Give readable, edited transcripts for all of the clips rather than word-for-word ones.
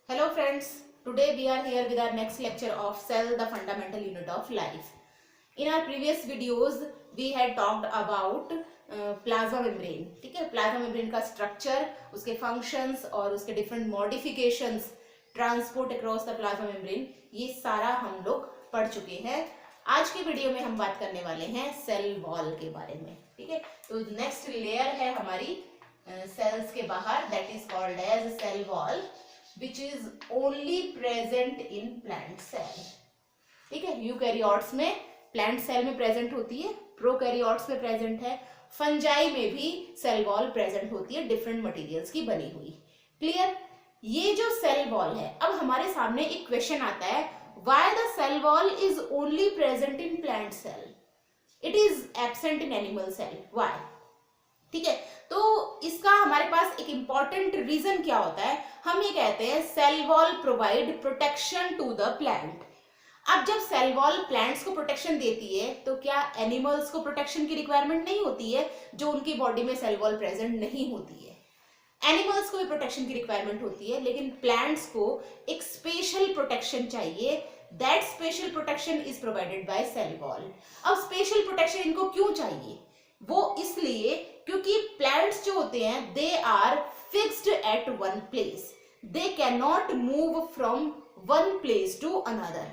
Hello friends, today we are here with our next lecture of cell, the fundamental unit of life. In our previous videos we had talked about plasma membrane. ठीक है, plasma membrane का structure, उसके functions और उसके different modifications, transport across the plasma membrane, ये सारा हम लोग पढ़ चुके हैं. आज के वीडियो में हम बात करने वाले हैं सेल वॉल के बारे में. ठीक है, तो नेक्स्ट लेयर है हमारी सेल्स के बाहर, that is called as cell wall, which is only present in plant cell. ठीक है, यूकैरियोट्स में, प्लांट सेल में प्रेजेंट होती है, प्रोकैरियोट्स में प्रेजेंट है, फंजाई में भी सेल वॉल प्रेजेंट होती है, डिफरेंट मटेरियल्स की बनी हुई. क्लियर? ये जो सेल वॉल है, अब हमारे सामने एक क्वेश्चन आता है, why the cell wall is only present in plant cell, it is absent in animal cell, why? ठीक है, तो इसका हमारे पास एक इंपॉर्टेंट रीजन क्या होता है. हम ये कहते हैं cell wall provide protection to the plant. अब जब सेल वॉल प्लांट्स को प्रोटेक्शन देती है तो क्या एनिमल्स को प्रोटेक्शन की रिक्वायरमेंट नहीं होती है, जो उनकी बॉडी में सेल वॉल प्रेजेंट नहीं होती है? एनिमल्स को भी प्रोटेक्शन की रिक्वायरमेंट होती है, लेकिन प्लांट्स को एक स्पेशल प्रोटेक्शन चाहिए. That special protection is provided by cell wall. अब स्पेशल प्रोटेक्शन इनको क्यों चाहिए? वो इसलिए क्योंकि प्लांट्स जो होते हैं they are fixed at one place, they can not move from one place to another.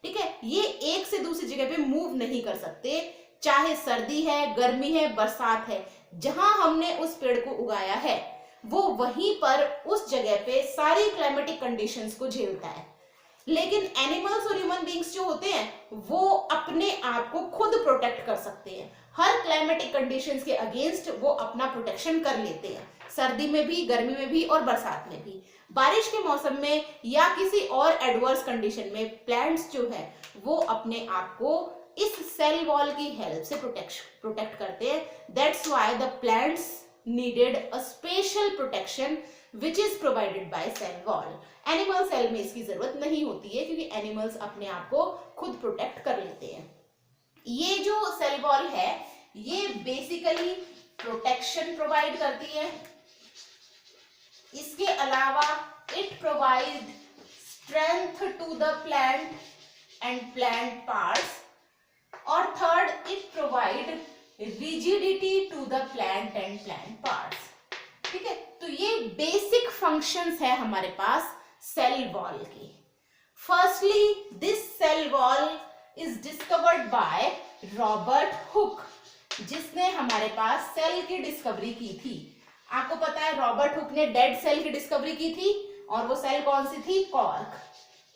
ठीक है, ये एक से दूसरी जगह पे मूव नहीं कर सकते, चाहे सर्दी है, गर्मी है, बरसात है, जहां हमने उस पेड़ को उगाया है वो वहीं पर उस जगह पे सारी क्लाइमेटिक कंडीशंस को झेलता है. लेकिन एनिमल्स और ह्यूमन बींग्स जो होते हैं वो अपने आप को खुद प्रोटेक्ट कर सकते हैं. हर क्लाइमेटिक कंडीशंस के अगेंस्ट वो अपना प्रोटेक्शन कर लेते हैं, सर्दी में भी, गर्मी में भी और बरसात में भी. बारिश के मौसम में या किसी और एडवर्स कंडीशन में प्लांट्स जो है वो अपने आप को इस सेल वॉल की हेल्प से प्रोटेक्ट करते हैं. That's why the plants needed a special protection which is provided by cell wall. Animal cell में इसकी जरूरत नहीं होती है क्योंकि एनिमल्स अपने आप को खुद प्रोटेक्ट कर लेते हैं. ये जो सेल वॉल है ये बेसिकली प्रोटेक्शन प्रोवाइड करती है. इसके अलावा it provide strength to the plant and plant parts, और third it provide rigidity to the plant and plant parts. ठीक है, तो ये बेसिक फंक्शंस है हमारे पास सेल वॉल की. Firstly this cell wall is discovered by Robert Hooke, जिसने हमारे पास सेल की डिस्कवरी की थी. आपको पता है रॉबर्ट हुक ने डेड सेल की डिस्कवरी की थी, और वो सेल कौन सी थी? कॉर्क.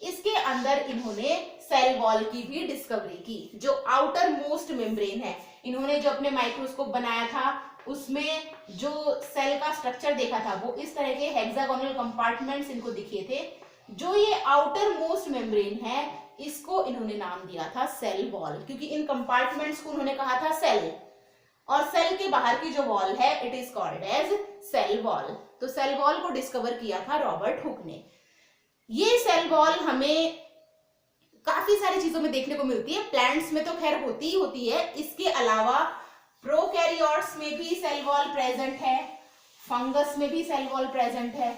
इसके अंदर इन्होंने सेल वॉल की भी डिस्कवरी की, जो आउटर मोस्ट मेम्ब्रेन है. इन्होंने जो अपने माइक्रोस्कोप बनाया था उसमें जो सेल का स्ट्रक्चर देखा था वो इस तरह के हेक्सागोनल कंपार्टमेंट्स इनको दिखे थे. जो ये आउटर मोस्ट मेम्ब्रेन है इसको इन्होंने नाम दिया था सेल वॉल, क्योंकि इन कंपार्टमेंट्स को उन्होंने कहा था सेल, और सेल के बाहर की जो वॉल है it is called as cell wall. तो सेल वॉल को डिस्कवर किया था रॉबर्ट हुक ने. ये सेल वॉल हमें काफी सारी चीजों में देखने को मिलती है. प्लांट्स में तो खैर होती ही होती है, इसके अलावा प्रोकैरियोट्स में भी सेल वॉल प्रेजेंट है, फंगस में भी सेल वॉल प्रेजेंट है,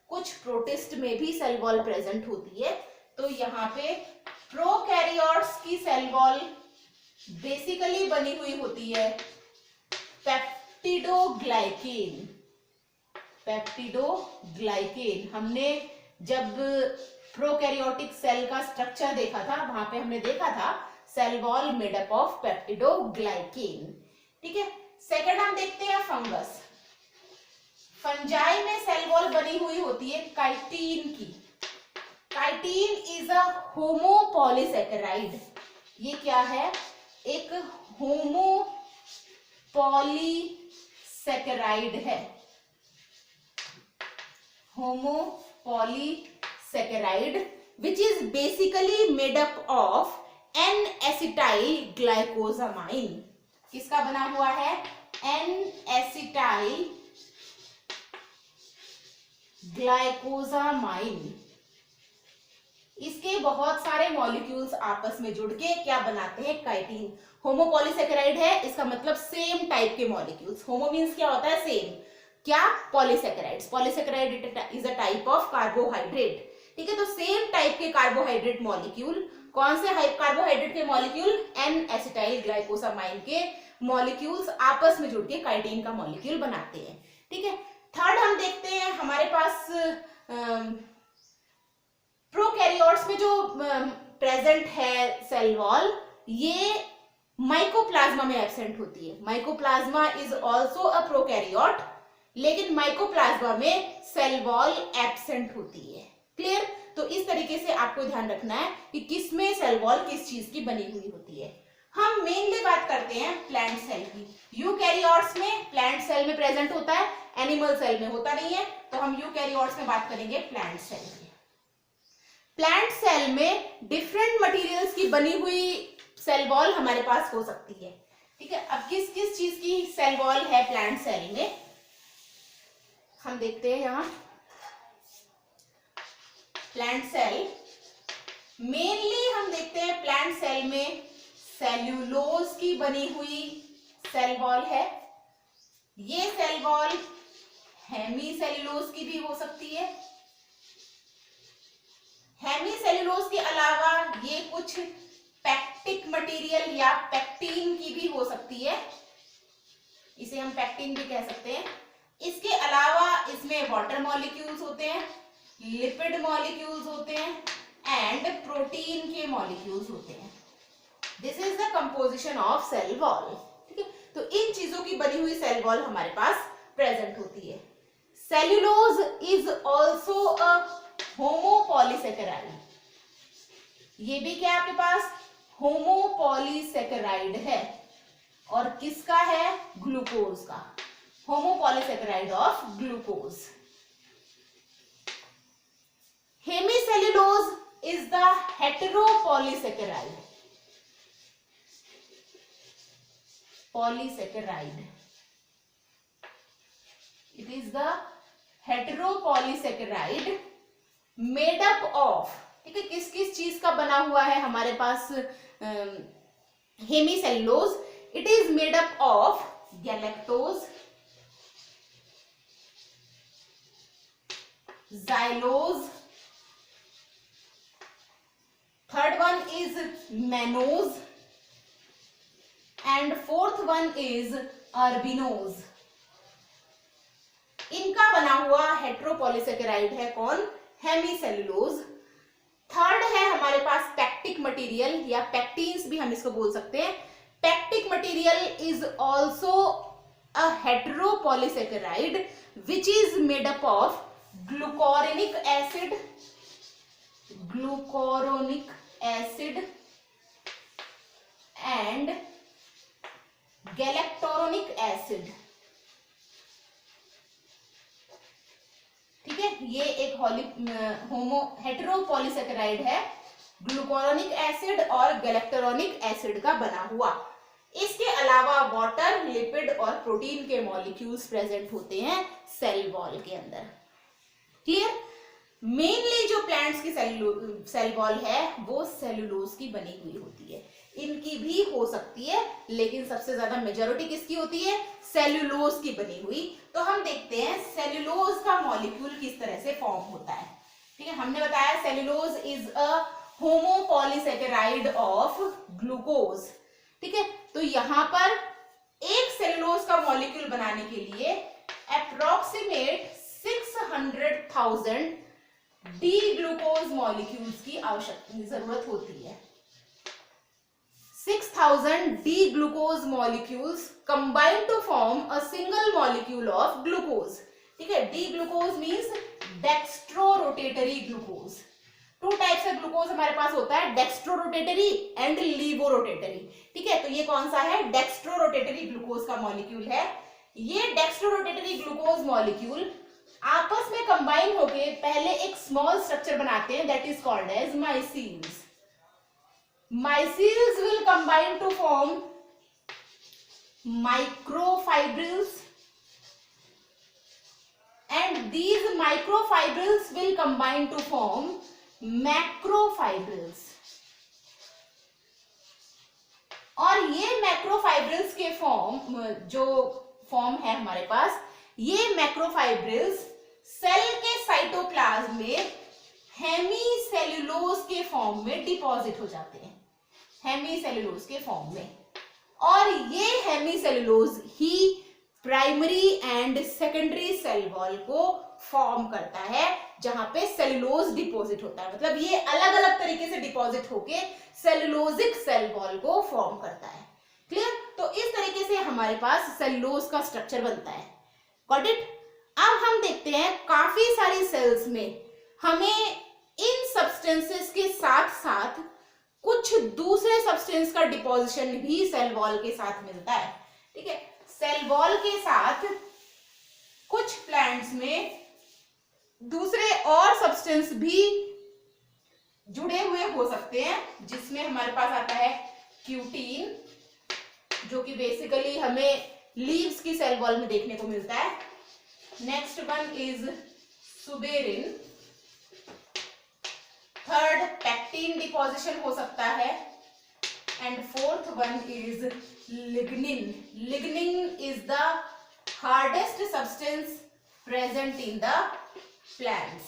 कुछ प्रोटिस्ट में भी सेल वॉल प्रेजेंट होती है. तो यहाँ पे प्रोकैरियोट्स की सेल वॉल बेसिकली बनी हुई होती है पेप्टिडोग्लाइकेन. पेप्टिडोग्लाइकेन हमने जब प्रोकैरियोटिक सेल का स्ट्रक्चर देखा था वहां पे हमने देखा था cell wall made up of peptidoglycan. ठीक है, सेकंड हम देखते हैं फंगस. फंजाई में सेल वॉल बनी हुई होती है काइटिन की. Chitin is a homopolysaccharide. ये क्या है? एक होमोपॉलीसैकेराइड है. Homopolysaccharide which is basically made up of N-acetyl glycosamine. किसका बना हुआ है? N-acetyl glycosamine. इसके बहुत सारे मॉलिक्यूल्स आपस में जुड़ के क्या बनाते हैं? काइटिन. होमोपॉलीसैकेराइड है, इसका मतलब सेम टाइप के मॉलिक्यूल्स. होमो मीन्स क्या होता है? सेम. क्या? Polysaccharides. Polysaccharide is a type of carbohydrate. ठीक है, तो सेम टाइप के कार्बोहाइड्रेट मॉलिक्यूल, कौन से कार्बोहाइड्रेट के मॉलिक्यूल, एन एसिटाइल ग्लाइकोसामाइन के मॉलिक्यूल्स आपस में जुड़ के काइटिन का मॉलिक्यूल बनाते हैं। ठीक है, थर्ड हम देखते हैं हमारे पास प्रोकैरियोट्स में जो प्रेजेंट है सेल वॉल, ये माइकोप्लाज्मा में एब्सेंट होती है। Mycoplasma is also a prokaryote, लेकिन माइकोप्लाज्मा में सेल वॉल एब्सेंट होती है। क्लियर? तो इस तरीके से आपको ध्यान रखना है कि किसमें सेल वॉल किस चीज की बनी हुई होती है। हम मेनली बात करते हैं प्लांट सेल की। यूकैरियोट्स में प्लांट सेल में प्रेजेंट होता है, एनिमल सेल में होता नहीं है, तो हम यूकैरियोट्स में बात करेंगे प्लांट सेल की। प्लांट सेल में डिफरेंट मटेरियल्स की बनी हुई सेल वॉल हमारे पास हो सकती है। ठीक है, अब किस किस चीज की सेल वॉल है प्लांट सेल में, हम देखते हैं। यहां प्लांट सेल मेनली हम देखते हैं प्लांट सेल में सेल्यूलोज की बनी हुई सेल वॉल है। ये सेल वॉल हेमी सेल्यूलोज की भी हो सकती है। हेमी सेल्यूलोज के अलावा ये कुछ पैक्टिक मटेरियल या पैक्टीन की भी हो सकती है, इसे हम पैक्टीन भी कह सकते हैं। इसके अलावा इसमें वाटर मॉलिक्यूल्स होते हैं, लिपिड मॉलिक्यूल्स होते हैं एंड प्रोटीन के मॉलिक्यूल्स होते हैं। This is the composition of cell wall. ठीक है, तो इन चीजों की बनी हुई सेल वॉल हमारे पास प्रेजेंट होती है। सेल्यूलोज इज ऑल्सो अ होमोपॉलीसेकेराइड, ये भी क्या आपके पास होमोपॉलीसेकेराइड है, और किसका है, ग्लूकोज का, homopolysaccharide of glucose. Hemicellulose is the heteropolysaccharide, polysaccharide, it is the heteropolysaccharide made up of, ठीक है, किस किस चीज का बना हुआ है हमारे पास hemicellulose. It is made up of galactose, xylose, third one is mannose and fourth one is arabinose. इनका बना हुआ हेटेरोपॉलीसेकेराइड है कौन, हेमीसेल्यूलोज। थर्ड है हमारे पास पैक्टिक मटेरियल या पैक्टीन्स भी हम इसको बोल सकते हैं। Pectic material is also a heteropolysaccharide which is made up of glucuronic acid, glucuronic acid and galacturonic acid. ठीक है, ये एक हेटेरोपॉलीसेकेराइड है, ग्लूकोरोनिक एसिड और गैलेक्टोरोनिक एसिड का बना हुआ। इसके अलावा वाटर, लिपिड और प्रोटीन के मॉलिक्यूल्स प्रेजेंट होते हैं सेल वॉल के अंदर। क्लियर? मेनली जो प्लांट्स की सेल वॉल है वो सेल्यूलोज की बनी हुई होती है। इनकी भी हो सकती है, लेकिन सबसे ज्यादा मेजॉरिटी किसकी होती है, सेल्यूलोज की बनी हुई। तो हम देखते हैं सेल्यूलोज का मॉलिक्यूल किस तरह से फॉर्म होता है। ठीक है, हमने बताया cellulose is a homopolysaccharide of glucose. ठीक है, तो यहां पर एक सेल्यूलोज का मॉलिक्यूल बनाने के लिए अप्रोक्सीमेट 600,000 डी ग्लूकोज मॉलिक्यूल्स की आवश्यकता जरूरत होती है। 6000 D glucose molecules combine to form a single molecule of glucose. ठीक है, D glucose means dextrorotatory glucose. Two types of glucose हमारे पास होता है, डेक्स्ट्रोरोटेटरी एंड लीवोरोटेटरी। ठीक है, तो ये कौन सा है, डेक्स्ट्रोरोटेटरी ग्लूकोज का मॉलिक्यूल है। ये डेक्स्ट्रोरोटेटरी ग्लूकोज मॉलिक्यूल आपस में कंबाइन होके पहले एक स्मॉल स्ट्रक्चर बनाते हैं, that is called as micelles. Micelles will combine to form microfibrils and these microfibrils will combine to form macrofibrils। और ये मैक्रोफाइब्रिल्स के जो फॉर्म है हमारे पास, ये मैक्रोफाइब्रिल्स सेल के साइटोप्लाज्म में हेमीसेल्यूलोज के फॉर्म में डिपॉजिट हो जाते हैं, हेमीसेल्यूलोज के फॉर्म में। और ये हेमीसेल्यूलोज ही primary and secondary cell wall को फॉर्म करता है, जहां पे सेल्यूलोज डिपॉजिट होता है। मतलब ये अलग अलग तरीके से डिपॉजिट होके सेल्यूलोजिक सेल वॉल को फॉर्म करता है। क्लियर? तो इस तरीके से हमारे पास सेल्यूलोज का स्ट्रक्चर बनता है। Got it? अब हम देखते हैं काफी सारी सेल्स में हमें इन सब्सटेंसेस के साथ साथ कुछ दूसरे सब्सटेंस का डिपोजिशन भी सेल वॉल के साथ मिलता है। ठीक है, सेल वॉल के साथ कुछ प्लांट्स में दूसरे और सब्सटेंस भी जुड़े हुए हो सकते हैं, जिसमें हमारे पास आता है क्यूटीन, जो कि बेसिकली हमें लीव्स की सेल वॉल में देखने को मिलता है। Next one is suberin. Third pectin deposition हो सकता है। And fourth one is lignin. Lignin is the hardest substance present in the plants.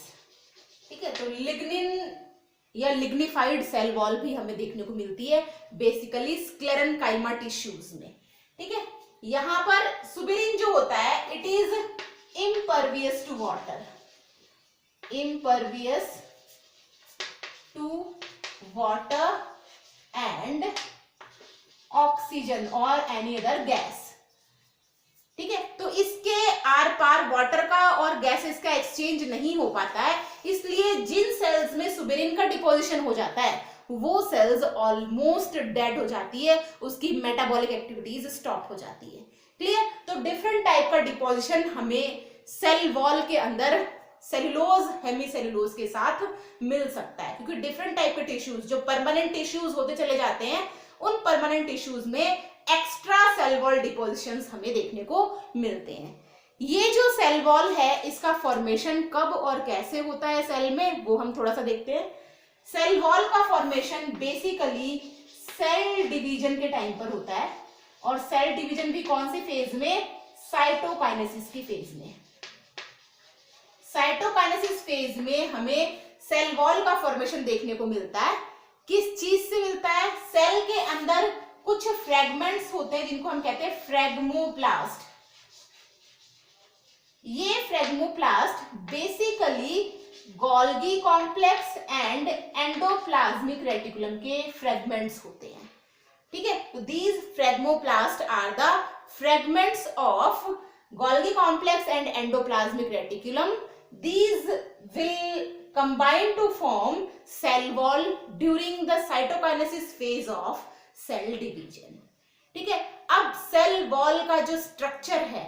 ठीक है, तो लिग्निन या लिग्निफाइड सेल वॉल भी हमें देखने को मिलती है बेसिकली स्क्लेरेनकाइमा टिश्यूज में। ठीक है, यहां पर सुबेरिन जो होता है it is impervious to water, impervious to water and oxygen or any other gas। ठीक है, तो इसके आर पार वाटर का और गैसेस का एक्सचेंज नहीं हो पाता है, इसलिए जिन सेल्स में सुबेरिन का डिपोजिशन हो जाता है वो सेल्स ऑलमोस्ट डेड हो जाती है, उसकी मेटाबॉलिक एक्टिविटीज स्टॉप हो जाती है। क्लियर? तो डिफरेंट टाइप का डिपोजिशन हमें सेल वॉल के अंदर सेल्यूलोज हेमीसेल्यूलोज के साथ मिल सकता है, क्योंकि डिफरेंट टाइप के टिश्यूज जो परमानेंट टिश्यूज होते चले जाते हैं, उन परमानेंट टिश्यूज में एक्स्ट्रा सेल वॉल डिपोजिशंस हमें देखने को मिलते हैं। ये जो सेल वॉल है इसका फॉर्मेशन कब और कैसे होता है सेल में, वो हम थोड़ा सा देखते हैं। सेल वॉल का फॉर्मेशन बेसिकली सेल डिवीजन के टाइम पर होता है, और सेल डिवीजन भी कौन से फेज में? साइटोकाइनेसिस की फेज में। साइटोकाइनेसिस फेज में हमें सेल वॉल का फॉर्मेशन देखने को मिलता है। किस चीज से मिलता है? सेल के अंदर कुछ फ्रेगमेंट्स होते हैं जिनको हम कहते हैं फ्रेगमोप्लास्ट। ये phragmoplast basically Golgi complex and endoplasmic reticulum के फ्रेगमेंट्स होते हैं। ठीक है, तो these phragmoplast are the fragments of Golgi complex and endoplasmic reticulum. These will combine to form cell wall during the cytokinesis phase of cell division। ठीक है, अब cell wall का जो स्ट्रक्चर है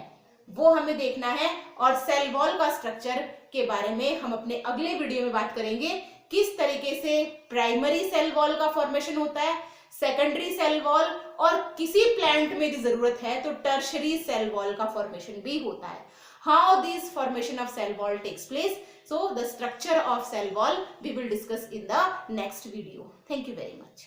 वो हमें देखना है, और सेल वॉल का स्ट्रक्चर के बारे में हम अपने अगले वीडियो में बात करेंगे। किस तरीके से प्राइमरी सेल वॉल का फॉर्मेशन होता है, सेकेंडरी सेल वॉल, और किसी प्लांट में यदि जरूरत है तो टर्शरी सेल वॉल का फॉर्मेशन भी होता है। How this formation of cell wall takes place. So the structure of cell wall we will discuss in the next video. Thank you very much.